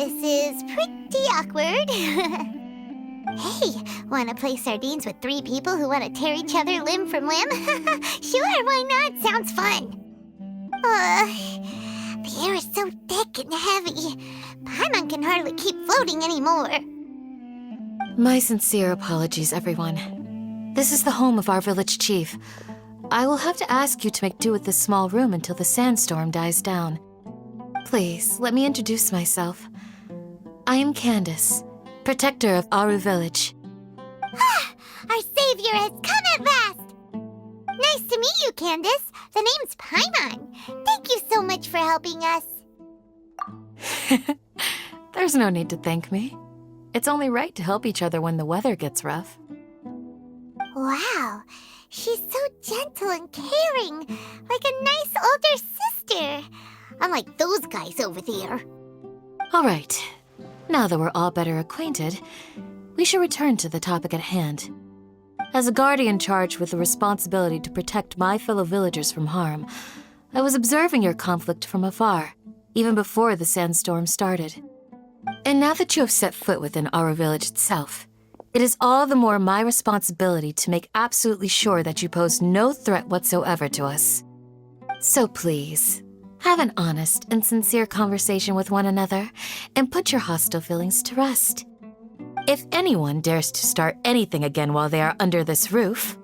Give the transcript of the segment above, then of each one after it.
This is pretty awkward. Hey, wanna play sardines with 3 people who wanna tear each other limb from limb? Sure, why not? Sounds fun. The air is so thick and heavy. Paimon can hardly keep floating anymore. My sincere apologies, everyone. This is the home of our village chief. I will have to ask you to make do with this small room until the sandstorm dies down. Please, let me introduce myself. I am Candace, protector of Aru Village. Our savior has come at last! Nice to meet you, Candace. The name's Paimon. Thank you so much for helping us. There's no need to thank me. It's only right to help each other when the weather gets rough. Wow, she's so gentle and caring, like a nice older sister. Unlike those guys over there. All right, now that we're all better acquainted, we should return to the topic at hand. As a guardian charged with the responsibility to protect my fellow villagers from harm, I was observing your conflict from afar, even before the sandstorm started. And now that you have set foot within our village itself, it is all the more my responsibility to make absolutely sure that you pose no threat whatsoever to us. So please, have an honest and sincere conversation with one another and put your hostile feelings to rest. If anyone dares to start anything again while they are under this roof,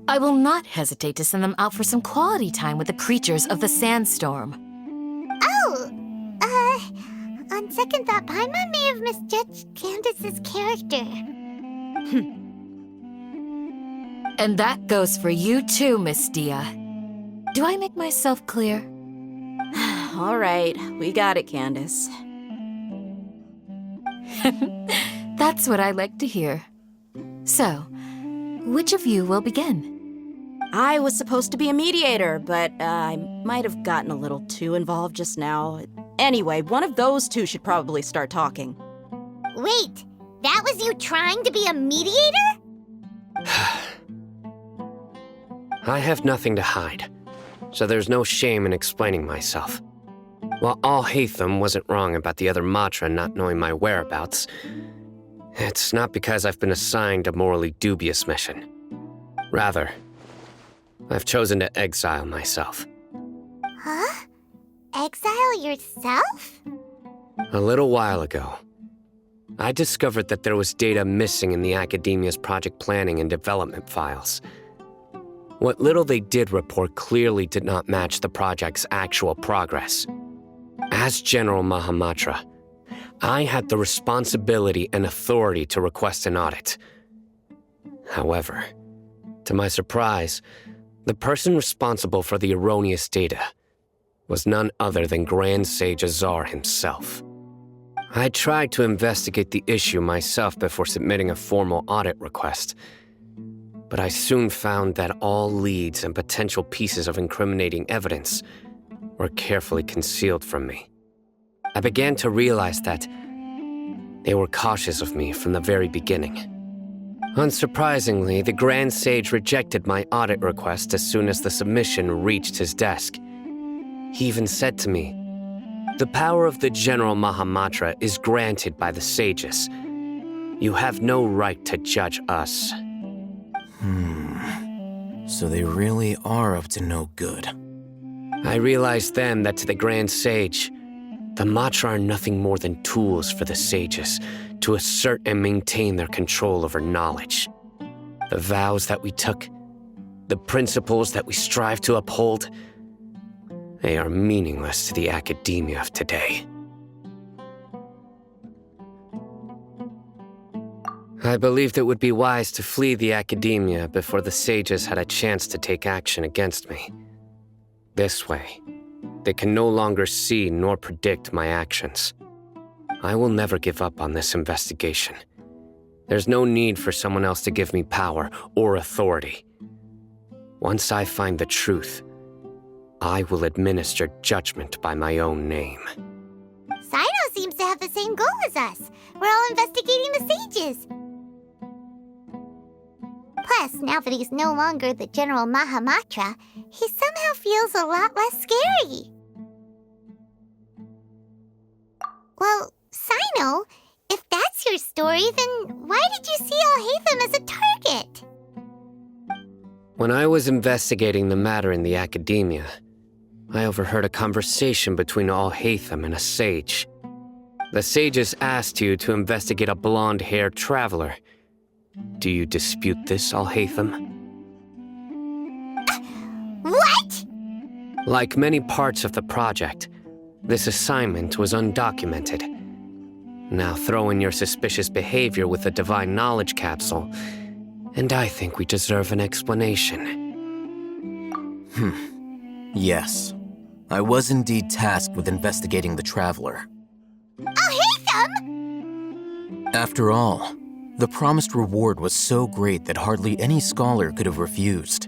I will not hesitate to send them out for some quality time with the creatures of the sandstorm. Oh, on second thought, Paimon may have misjudged Candace's character. And that goes for you too, Miss Dia. Do I make myself clear? All right, we got it, Candace. That's what I like to hear. So, which of you will begin? I was supposed to be a mediator, but I might have gotten a little too involved just now. Anyway, one of those two should probably start talking. Wait, that was you trying to be a mediator? I have nothing to hide, so there's no shame in explaining myself. While Al-Haytham wasn't wrong about the other Matra not knowing my whereabouts, it's not because I've been assigned a morally dubious mission. Rather, I've chosen to exile myself. Huh? Exile yourself? A little while ago, I discovered that there was data missing in the Academia's project planning and development files. What little they did report clearly did not match the project's actual progress. As General Mahamatra, I had the responsibility and authority to request an audit. However, to my surprise, the person responsible for the erroneous data was none other than Grand Sage Azar himself. I tried to investigate the issue myself before submitting a formal audit request, but I soon found that all leads and potential pieces of incriminating evidence were carefully concealed from me. I began to realize that they were cautious of me from the very beginning. Unsurprisingly, the Grand Sage rejected my audit request as soon as the submission reached his desk. He even said to me, "The power of the General Mahamatra is granted by the sages. You have no right to judge us." So they really are up to no good. I realized then that to the Grand Sage, the Matra are nothing more than tools for the sages to assert and maintain their control over knowledge. The vows that we took, the principles that we strive to uphold, they are meaningless to the academia of today. I believed it would be wise to flee the academia before the sages had a chance to take action against me. This way, they can no longer see nor predict my actions. I will never give up on this investigation. There's no need for someone else to give me power or authority. Once I find the truth, I will administer judgment by my own name. Saito seems to have the same goal as us. We're all investigating the sages. Plus, now that he's no longer the General Mahamatra, he somehow feels a lot less scary. Well, Sino? If that's your story, then why did you see Alhaitham as a target? When I was investigating the matter in the academia, I overheard a conversation between Alhaitham and a sage. The sages asked you to investigate a blonde-haired traveler. Do you dispute this, Alhaitham? What? Like many parts of the project, this assignment was undocumented. Now throw in your suspicious behavior with the Divine Knowledge Capsule, and I think we deserve an explanation. Yes. I was indeed tasked with investigating the Traveler. Alhaitham! After all, the promised reward was so great that hardly any scholar could have refused.